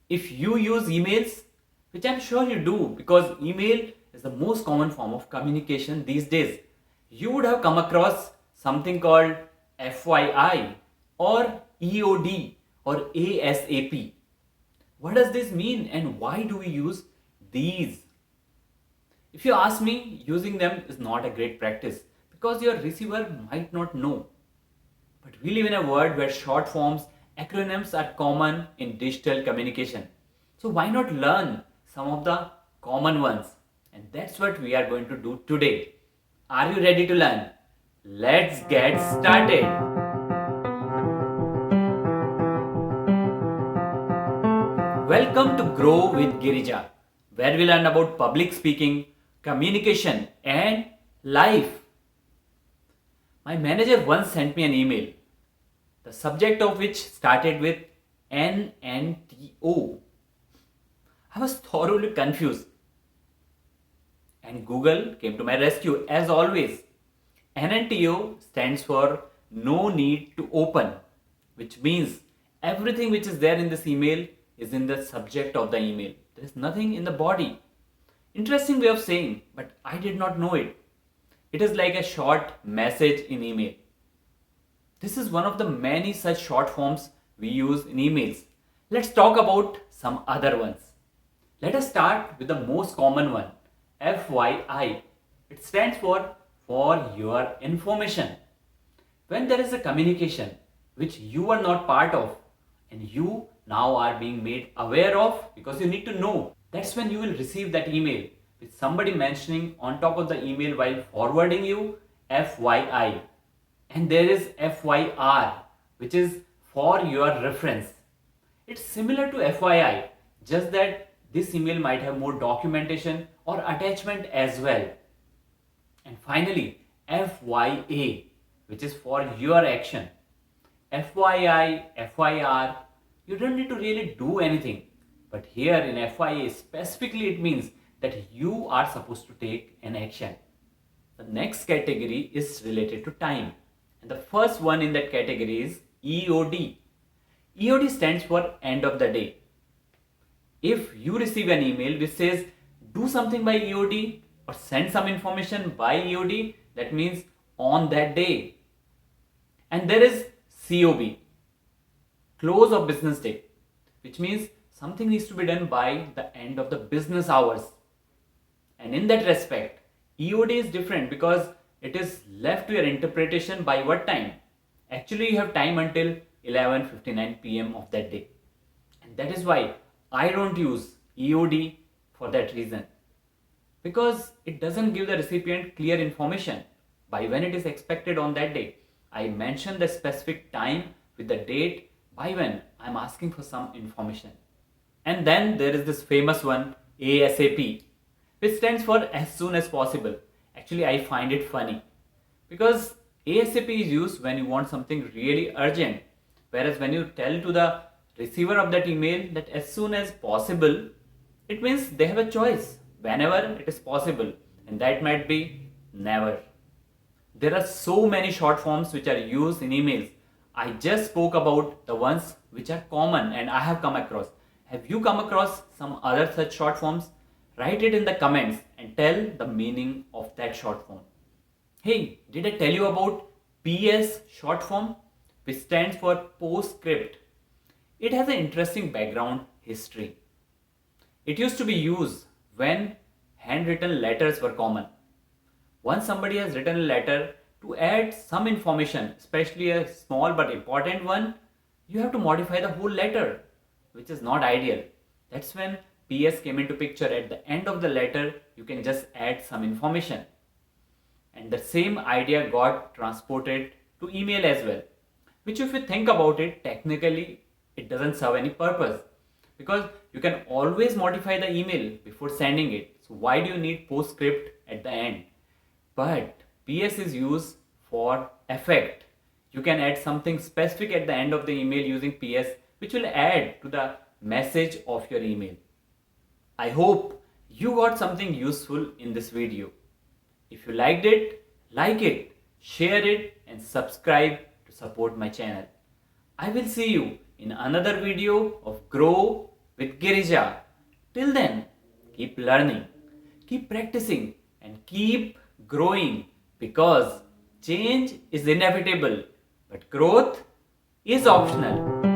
If you use emails, which I'm sure you do because email is the most common form of communication these days, you would have come across something called FYI or EOD or ASAP. What does this mean and why do we use these? If you ask me, using them is not a great practice because your receiver might not know. But we live in a world where short forms, acronyms are common in digital communication. So why not learn some of the common ones? And that's what we are going to do today. Are you ready to learn? Let's get started. Welcome to Grow with Girija, where we learn about public speaking, communication, and life. My manager once sent me an email, the subject of which started with NNTO. I was thoroughly confused, and Google came to my rescue as always. NNTO stands for No Need to Open, which means everything which is there in this email is in the subject of the email. There is nothing in the body. Interesting way of saying, but I did not know it. It is like a short message in email. This is one of the many such short forms we use in emails. Let's talk about some other ones. Let us start with the most common one, FYI. It stands for your information. When there is a communication which you are not part of and you now are being made aware of because you need to know, that's when you will receive that email with somebody mentioning on top of the email while forwarding you FYI. And there is FYR, which is for your reference. It's similar to FYI, just that this email might have more documentation or attachment as well. And finally, FYA, which is for your action. FYI, FYR, you don't need to really do anything. But here in FYA specifically it means that you are supposed to take an action. The next category is related to time. And the first one in that category is EOD. EOD stands for end of the day. If you receive an email which says do something by EOD or send some information by EOD, that means on that day. And there is COB, close of business day, which means something needs to be done by the end of the business hours. And in that respect, EOD is different because it is left to your interpretation by what time. Actually, you have time until 11:59 p.m. of that day. And that is why I don't use EOD for that reason. Because it doesn't give the recipient clear information by when it is expected on that day. I mention the specific time with the date by when I'm asking for some information. And then there is this famous one, ASAP, which stands for as soon as possible. Actually, I find it funny because ASAP is used when you want something really urgent, whereas when you tell to the receiver of that email that as soon as possible, it means they have a choice whenever it is possible, and that might be never. There are so many short forms which are used in emails. I just spoke about the ones which are common and I have come across. Have you come across some other such short forms? Write it in the comments and tell the meaning of that short form. Hey, did I tell you about PS short form, which stands for postscript? It has an interesting background history. It used to be used when handwritten letters were common. Once somebody has written a letter, to add some information, especially a small but important one, you have to modify the whole letter, which is not ideal. That's when PS came into picture. At the end of the letter, you can just add some information. And the same idea got transported to email as well. Which if you think about it, technically it doesn't serve any purpose. Because you can always modify the email before sending it. So why do you need postscript at the end? But PS is used for effect. You can add something specific at the end of the email using PS, which will add to the message of your email. I hope you got something useful in this video. If you liked it, like it, share it and subscribe to support my channel. I will see you in another video of Grow with Girija. Till then, keep learning, keep practicing, and keep growing because change is inevitable, but growth is optional.